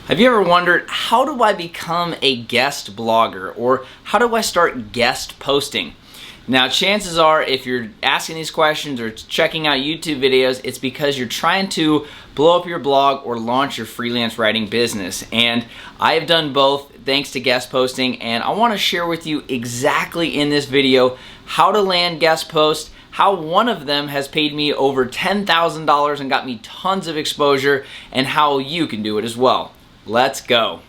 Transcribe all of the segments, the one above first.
Have you ever wondered, how do I become a guest blogger, or how do I start guest posting? Now, chances are, if you're asking these questions or checking out YouTube videos, it's because you're trying to blow up your blog or launch your freelance writing business. And I have done both thanks to guest posting, and I want to share with you exactly in this video how to land guest posts, how one of them has paid me over $10,000 and got me tons of exposure, and how you can do it as well. Let's go.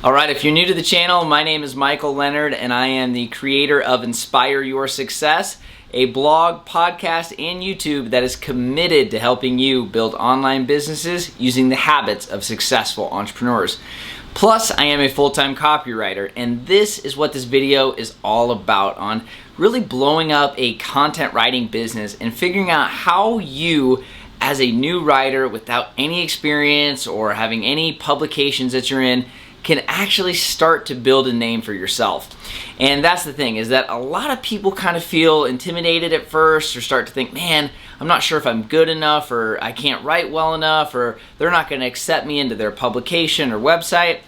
Alright, if you're new to the channel, my name is Leonard, and I am the creator of Inspire Your Success, a blog, podcast, and YouTube that is committed to helping you build online businesses using the habits of successful entrepreneurs. Plus, I am a full-time copywriter, and this is what this video is all about, on really blowing up a content writing business and figuring out how you, as a new writer without any experience or having any publications that you're in, can actually start to build a name for yourself. And that's the thing, is that a lot of people kind of feel intimidated at first, or start to think, man, I'm not sure if I'm good enough, or I can't write well enough, or they're not going to accept me into their publication or website.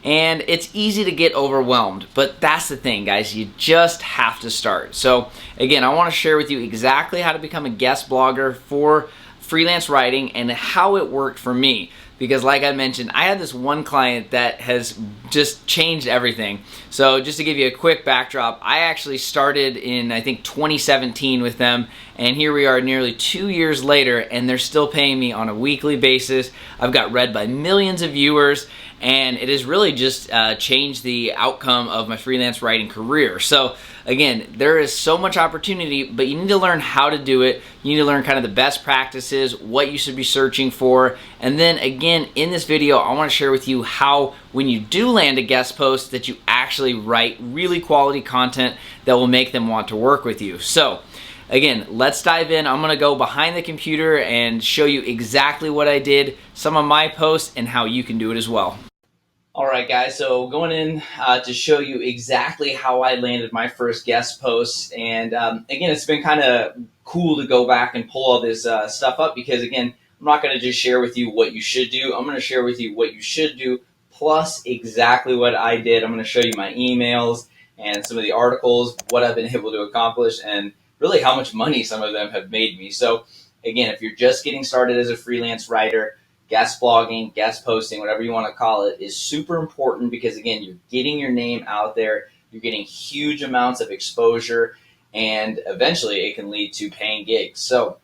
And it's easy to get overwhelmed, but that's the thing, guys, you just have to start. So again, I want to share with you exactly how to become a guest blogger for freelance writing and how it worked for me. Because like I mentioned, I had this one client that has just changed everything. So just to give you a quick backdrop, I actually started in, I think, 2017 with them, and here we are nearly 2 years later, and they're still paying me on a weekly basis. I've got read by millions of viewers, and it has really just changed the outcome of my freelance writing career. So again, there is so much opportunity, but you need to learn how to do it. You need to learn kind of the best practices, what you should be searching for, and then again, in this video, I want to share with you how, when you do land a guest post, that you actually write really quality content that will make them want to work with you. So again, let's dive in. I'm going to go behind the computer and show you exactly what I did, some of my posts, and how you can do it as well. Alright guys, so going in to show you exactly how I landed my first guest posts, and again, it's been kind of cool to go back and pull all this stuff up, because again, I'm not going to just share with you what you should do. I'm going to share with you what you should do, plus exactly what I did. I'm going to show you my emails and some of the articles, what I've been able to accomplish, and really how much money some of them have made me. So again, if you're just getting started as a freelance writer, guest blogging, guest posting, whatever you want to call it, is super important, because again, you're getting your name out there, you're getting huge amounts of exposure, and eventually it can lead to paying gigs. So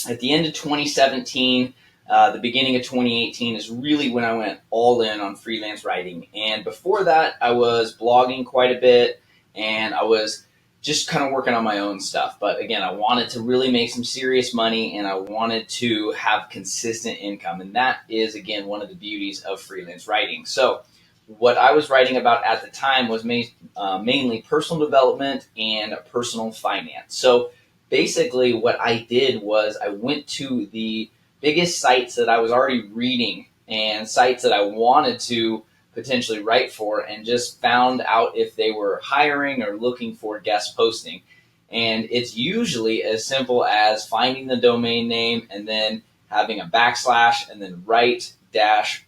at the end of 2017, the beginning of 2018 is really when I went all in on freelance writing. And before that, I was blogging quite a bit, and I was just kind of working on my own stuff. But again, I wanted to really make some serious money, and I wanted to have consistent income. And that is, again, one of the beauties of freelance writing. So what I was writing about at the time was mainly personal development and personal finance. So basically what I did was I went to the biggest sites that I was already reading and sites that I wanted to potentially write for, and just found out if they were hiring or looking for guest posting. And it's usually as simple as finding the domain name and then having a backslash and then write-for-us.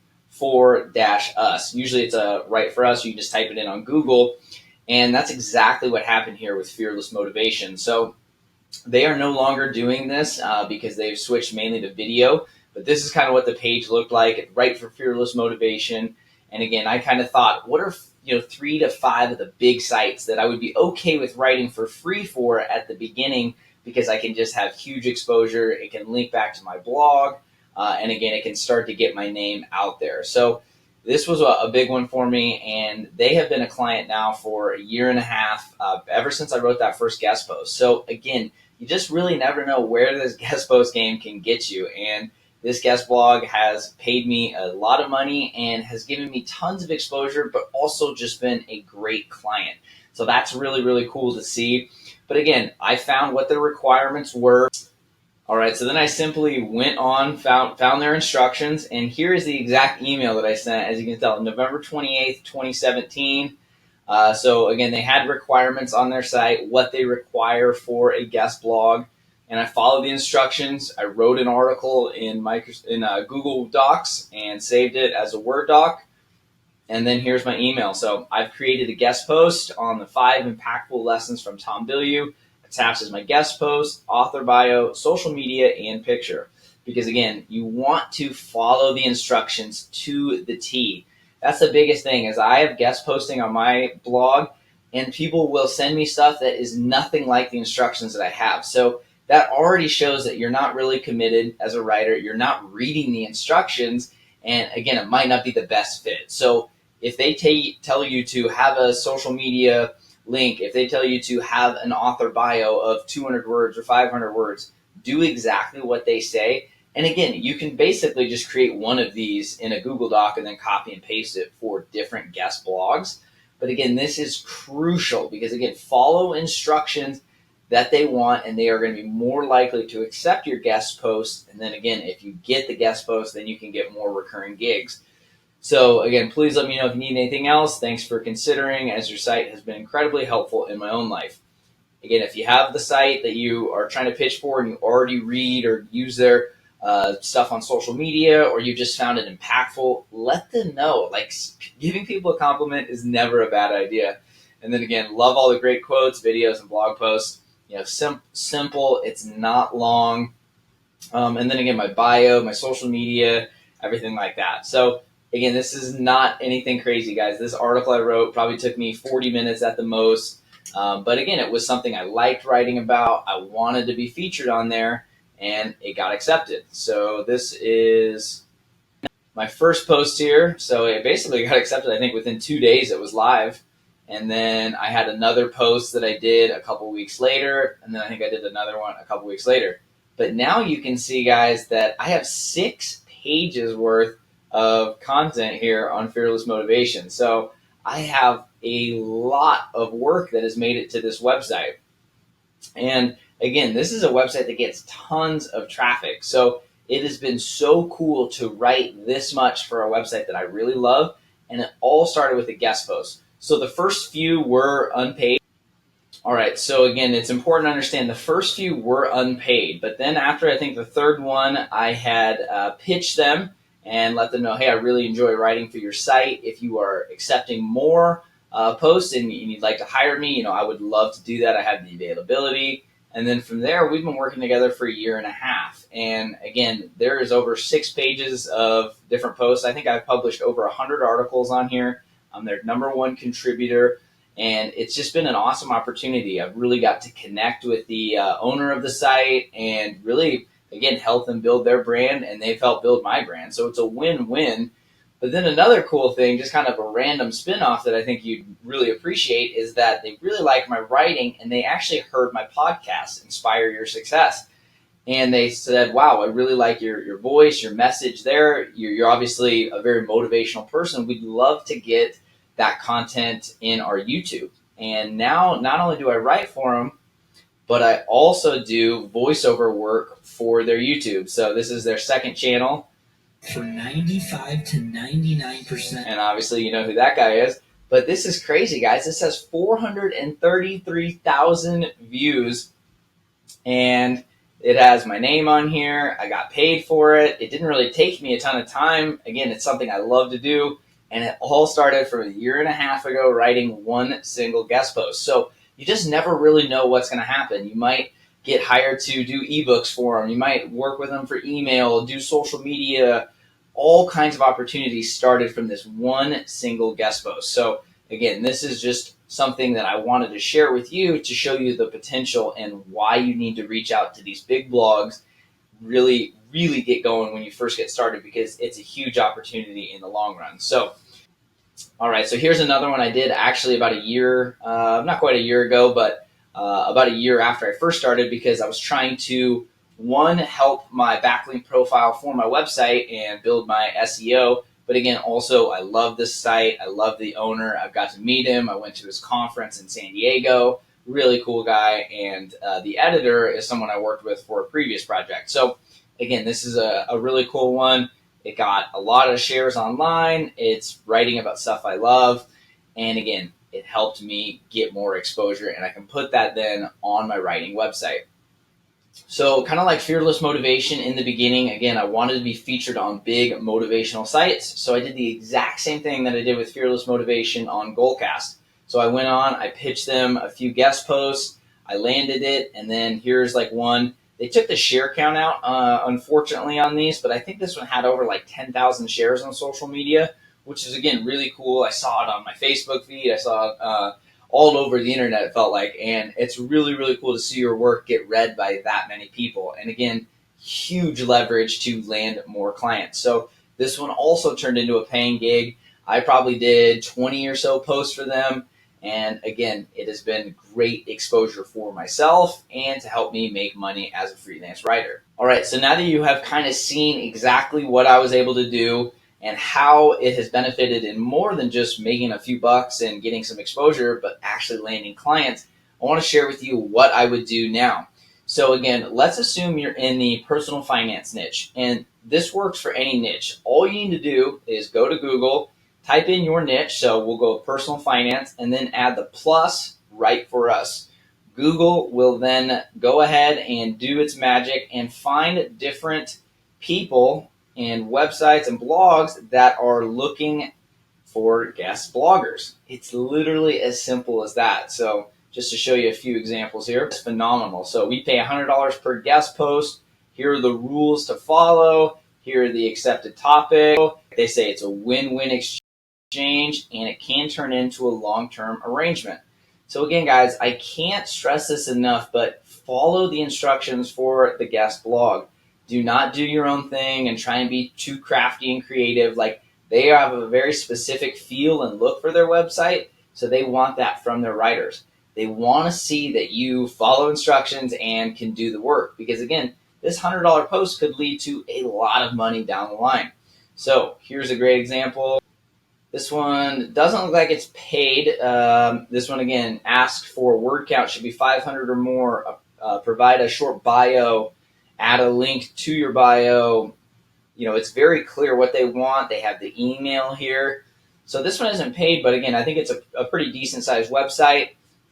Usually it's a write for us. You can just type it in on Google, and that's exactly what happened here with Fearless Motivation. So they are no longer doing this because they've switched mainly to video, but this is kind of what the page looked like, Write for Fearless Motivation. And again, I kind of thought, what are 3 to 5 of the big sites that I would be okay with writing for free for at the beginning, because I can just have huge exposure, it can link back to my blog, and again, it can start to get my name out there. So this was a big one for me, and they have been a client now for a year and a half, ever since I wrote that first guest post. So again, you just really never know where this guest post game can get you, and this guest blog has paid me a lot of money and has given me tons of exposure, but also just been a great client. So that's really, really cool to see. But again, I found what the requirements were. All right, so then I simply went on, found their instructions, and here is the exact email that I sent. As you can tell, November 28th, 2017. So again, they had requirements on their site, what they require for a guest blog, and I followed the instructions. I wrote an article in Google Docs and saved it as a Word doc. And then here's my email. So I've created a guest post on the 5 impactful lessons from Tom Bilyeu. Attached as my guest post, author bio, social media, and picture. Because again, you want to follow the instructions to the T. That's the biggest thing, is I have guest posting on my blog, and people will send me stuff that is nothing like the instructions that I have. So that already shows that you're not really committed as a writer. You're not reading the instructions. And again, it might not be the best fit. So if they tell you to have a social media link, if they tell you to have an author bio of 200 words or 500 words, do exactly what they say. And again, you can basically just create one of these in a Google Doc and then copy and paste it for different guest blogs. But again, this is crucial because, again, follow instructions that they want, and they are going to be more likely to accept your guest post. And then again, if you get the guest post, then you can get more recurring gigs. So again, please let me know if you need anything else. Thanks for considering, as your site has been incredibly helpful in my own life. Again, if you have the site that you are trying to pitch for and you already read or use their stuff on social media, or you just found it impactful, let them know. Like, giving people a compliment is never a bad idea. And then again, love all the great quotes, videos, and blog posts. Simple. It's not long. And then again, my bio, my social media, everything like that. So again, this is not anything crazy, guys. This article I wrote probably took me 40 minutes at the most. But again, it was something I liked writing about. I wanted to be featured on there, and it got accepted. So this is my first post here. So it basically got accepted, I think, within 2 days it was live. And then I had another post that I did a couple weeks later, and then I think I did another one a couple weeks later. But now you can see, guys, that I have 6 pages worth of content here on Fearless Motivation. So I have a lot of work that has made it to this website. And again, this is a website that gets tons of traffic. So it has been so cool to write this much for a website that I really love. And it all started with a guest post. So the first few were unpaid. All right, so again, it's important to understand the first few were unpaid, but then after I think the third one, I had pitched them and let them know, hey, I really enjoy writing for your site. If you are accepting more posts and you'd like to hire me, I would love to do that. I have the availability. And then from there, we've been working together for 1.5 years. And again, there is over 6 pages of different posts. I think I've published over 100 articles on here. I'm their #1 contributor. And it's just been an awesome opportunity. I've really got to connect with the owner of the site and really, again, help them build their brand, and they've helped build my brand. So it's a win-win. But then another cool thing, just kind of a random spin-off that I think you'd really appreciate, is that they really like my writing, and they actually heard my podcast, Inspire Your Success. And they said, wow, I really like your voice, your message there. You're obviously a very motivational person. We'd love to get that content in our YouTube. And now not only do I write for them, but I also do voiceover work for their YouTube. So this is their second channel. For 95 to 99%. And obviously you know who that guy is. But this is crazy, guys. This has 433,000 views. And it has my name on here. I got paid for it. It didn't really take me a ton of time. Again, it's something I love to do. And it all started from 1.5 years ago, writing one single guest post. So you just never really know what's going to happen. You might get hired to do ebooks for them. You might work with them for email, do social media. All kinds of opportunities started from this one single guest post. So again, this is just something that I wanted to share with you to show you the potential and why you need to reach out to these big blogs. Really get going when you first get started, because it's a huge opportunity in the long run. So, all right, so here's another one I did actually about a year, not quite a year ago, but about a year after I first started, because I was trying to, one, help my backlink profile for my website and build my SEO. But again, also, I love this site. I love the owner. I've got to meet him. I went to his conference in San Diego. Really cool guy. And the editor is someone I worked with for a previous project. So again, this is a really cool one. It got a lot of shares online. It's writing about stuff I love. And again, it helped me get more exposure, and I can put that then on my writing website. So kind of like Fearless Motivation in the beginning, again, I wanted to be featured on big motivational sites. So I did the exact same thing that I did with Fearless Motivation on Goalcast. So I went on, I pitched them a few guest posts, I landed it, and then here's like one. They took the share count out, unfortunately, on these, but I think this one had over like 10,000 shares on social media, which is, again, really cool. I saw it on my Facebook feed. I saw it all over the internet, it felt like, and it's really, really cool to see your work get read by that many people. And again, huge leverage to land more clients. So this one also turned into a paying gig. I probably did 20 or so posts for them. And again, it has been great exposure for myself and to help me make money as a freelance writer. All right, so now that you have kind of seen exactly what I was able to do and how it has benefited in more than just making a few bucks and getting some exposure, but actually landing clients, I want to share with you what I would do now. So again, let's assume you're in the personal finance niche, and this works for any niche. All you need to do is go to Google, type in your niche, so we'll go personal finance, and then add the plus right for us. Google will then go ahead and do its magic and find different people and websites and blogs that are looking for guest bloggers. It's literally as simple as that. So just to show you a few examples here, it's phenomenal. So we pay $100 per guest post. Here are the rules to follow. Here are the accepted topics. They say it's a win-win exchange, and it can turn into a long-term arrangement. So again, guys, I can't stress this enough, but follow the instructions for the guest blog. Do not do your own thing and try and be too crafty and creative. Like, they have a very specific feel and look for their website, so they want that from their writers. They want to see that you follow instructions and can do the work, because again, this $100 post could lead to a lot of money down the line. So here's a great example. This one doesn't look like it's paid. This one, again, asks for word count should be 500 or more. Provide a short bio. Add a link to your bio. You know, it's very clear what they want. They have the email here. So this one isn't paid, but again, I think it's a pretty decent sized website.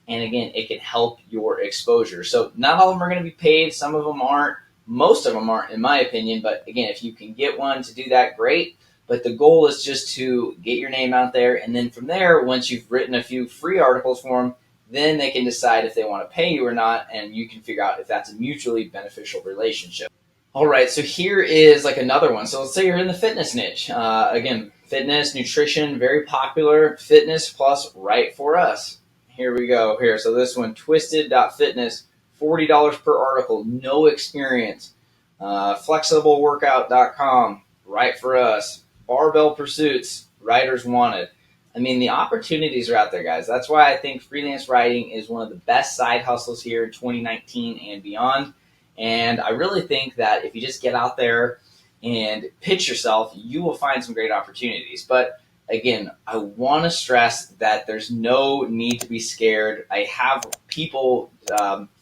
And again, it can help your exposure. So not all of them are going to be paid. Some of them aren't. Most of them aren't, in my opinion. But again, if you can get one to do that, great. But the goal is just to get your name out there. And then from there, once you've written a few free articles for them, then they can decide if they want to pay you or not. And you can figure out if that's a mutually beneficial relationship. All right, so here is like another one. So let's say you're in the fitness niche. Again, fitness, nutrition, very popular. Fitness plus right for us. Here we go. Here, so this one, twisted.fitness, $40 per article, no experience. Flexibleworkout.com, right for us. Barbell Pursuits, writers wanted. I mean, the opportunities are out there, guys. That's why I think freelance writing is one of the best side hustles here in 2019 and beyond. And I really think that if you just get out there and pitch yourself, you will find some great opportunities. But again, I want to stress that there's no need to be scared. I have people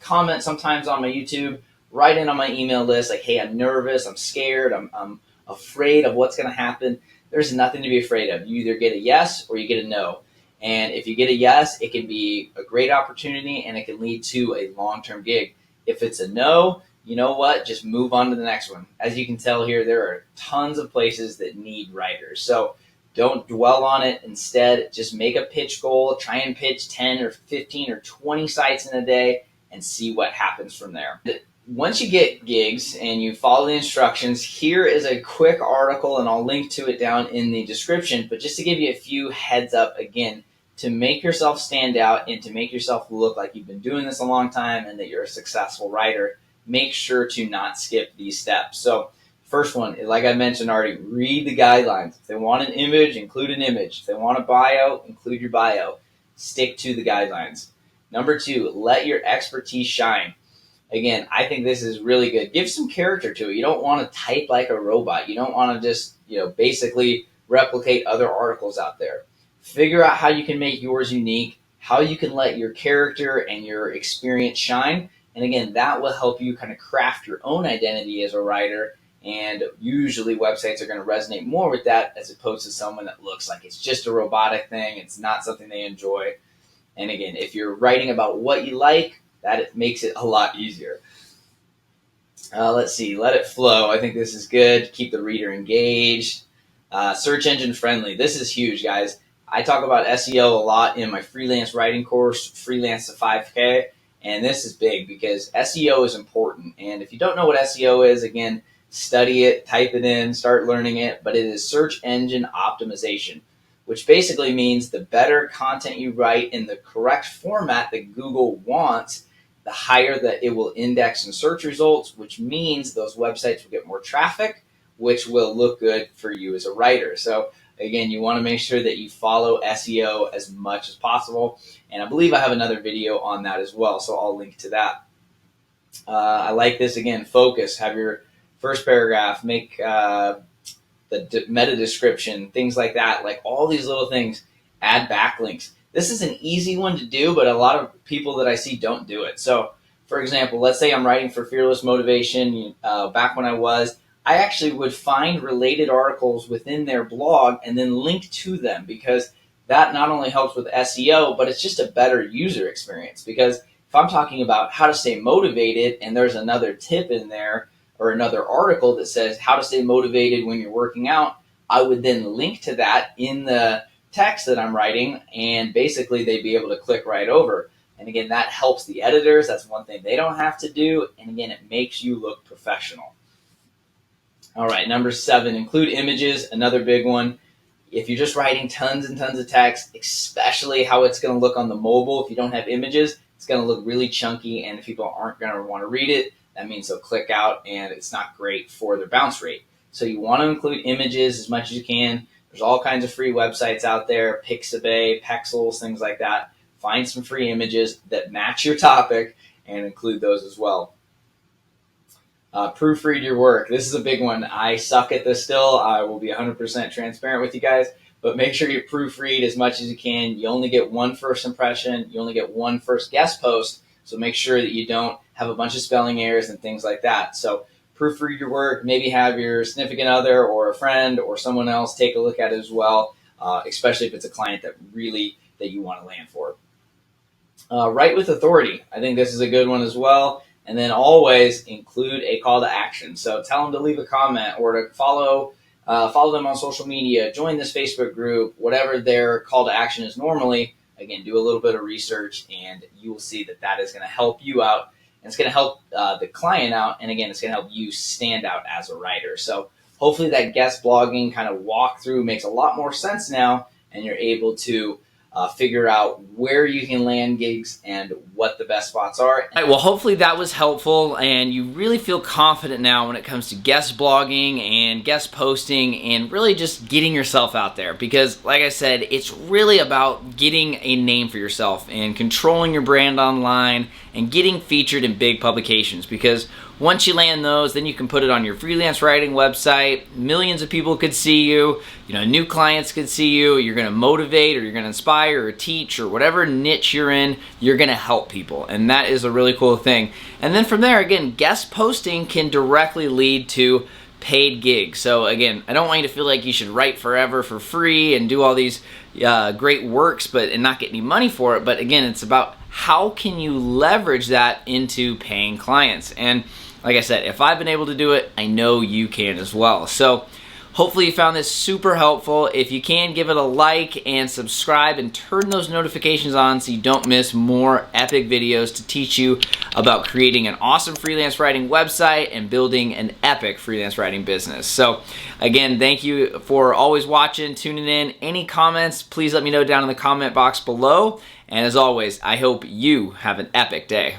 comment sometimes on my YouTube, write in on my email list like, hey, I'm nervous, I'm scared, I'm afraid of what's going to happen. There's nothing to be afraid of. You either get a yes or you get a no. And if you get a yes, it can be a great opportunity and it can lead to a long-term gig. If it's a no, you know what? Just move on to the next one. As you can tell here, there are tons of places that need writers. So don't dwell on it. Instead, just make a pitch goal. Try and pitch 10 or 15 or 20 sites in a day and see what happens from there. Once you get gigs and you follow the instructions, here is a quick article, and I'll link to it down in the description. But just to give you a few heads up, again, to make yourself stand out and to make yourself look like you've been doing this a long time and that you're a successful writer, make sure to not skip these steps. So first one, like I mentioned already, read the guidelines. If they want an image, include an image. If they want a bio, include your bio. Stick to the guidelines. Number 2, let your expertise shine. Again, I think this is really good. Give some character to it. You don't want to type like a robot. You don't want to just, basically replicate other articles out there. Figure out how you can make yours unique, how you can let your character and your experience shine. And again, that will help you kind of craft your own identity as a writer. And usually websites are going to resonate more with that as opposed to someone that looks like it's just a robotic thing. It's not something they enjoy. And again, if you're writing about what you like, that makes it a lot easier. Let's see, let it flow. I think this is good. Keep the reader engaged. Search engine friendly. This is huge, guys. I talk about SEO a lot in my freelance writing course, Freelance to 5K. And this is big because SEO is important. And if you don't know what SEO is, again, study it, type it in, start learning it. But it is search engine optimization, which basically means the better content you write in the correct format that Google wants, the higher that it will index in search results, which means those websites will get more traffic, which will look good for you as a writer. So again, you want to make sure that you follow SEO as much as possible. And I believe I have another video on that as well, so I'll link to that. I like this, again, focus. Have your first paragraph, make the meta description, things like that. Like all these little things, add backlinks. This is an easy one to do, but a lot of people that I see don't do it. So, for example, let's say I'm writing for Fearless Motivation. Back when I actually would find related articles within their blog and then link to them, because that not only helps with SEO, but it's just a better user experience. Because if I'm talking about how to stay motivated and there's another tip in there or another article that says how to stay motivated when you're working out, I would then link to that in the text that I'm writing, and basically they'd be able to click right over. And again, that helps the editors. That's one thing they don't have to do. And again, it makes you look professional. All right, number 7, include images, another big one. If you're just writing tons and tons of text, especially how it's going to look on the mobile, if you don't have images, it's going to look really chunky, and if people aren't going to want to read it, that means they'll click out, and it's not great for their bounce rate. So you want to include images as much as you can. There's all kinds of free websites out there, Pixabay, Pexels, things like that. Find some free images that match your topic and include those as well. Proofread your work. This is a big one. I suck at this still. I will be 100% transparent with you guys, but make sure you proofread as much as you can. You only get one first impression. You only get one first guest post, so make sure that you don't have a bunch of spelling errors and things like that. So proofread your work. Maybe have your significant other or a friend or someone else take a look at it as well, especially if it's a client that you want to land for. Write with authority. I think this is a good one as well. And then always include a call to action. So tell them to leave a comment or to follow them on social media, join this Facebook group, whatever their call to action is normally. Again, do a little bit of research, and you will see that that is going to help you out, and it's going to help the client out, and again, it's going to help you stand out as a writer. So hopefully that guest blogging kind of walkthrough makes a lot more sense now, and you're able to figure out where you can land gigs and what the best spots are. All right, well, hopefully that was helpful, and you really feel confident now when it comes to guest blogging and guest posting and really just getting yourself out there, because like I said, it's really about getting a name for yourself and controlling your brand online and getting featured in big publications, because once you land those, then you can put it on your freelance writing website. Millions of people could see you. New clients could see you. You're going to motivate, or you're going to inspire or teach, or whatever niche you're in, you're going to help people. And that is a really cool thing. And then from there, again, guest posting can directly lead to paid gigs. So again, I don't want you to feel like you should write forever for free and do all these great works and not get any money for it. But again, it's about how can you leverage that into paying clients. And like I said, if I've been able to do it, I know you can as well. So hopefully you found this super helpful. If you can, give it a like and subscribe and turn those notifications on so you don't miss more epic videos to teach you about creating an awesome freelance writing website and building an epic freelance writing business. So again, thank you for always watching, tuning in. Any comments, please let me know down in the comment box below. And as always, I hope you have an epic day.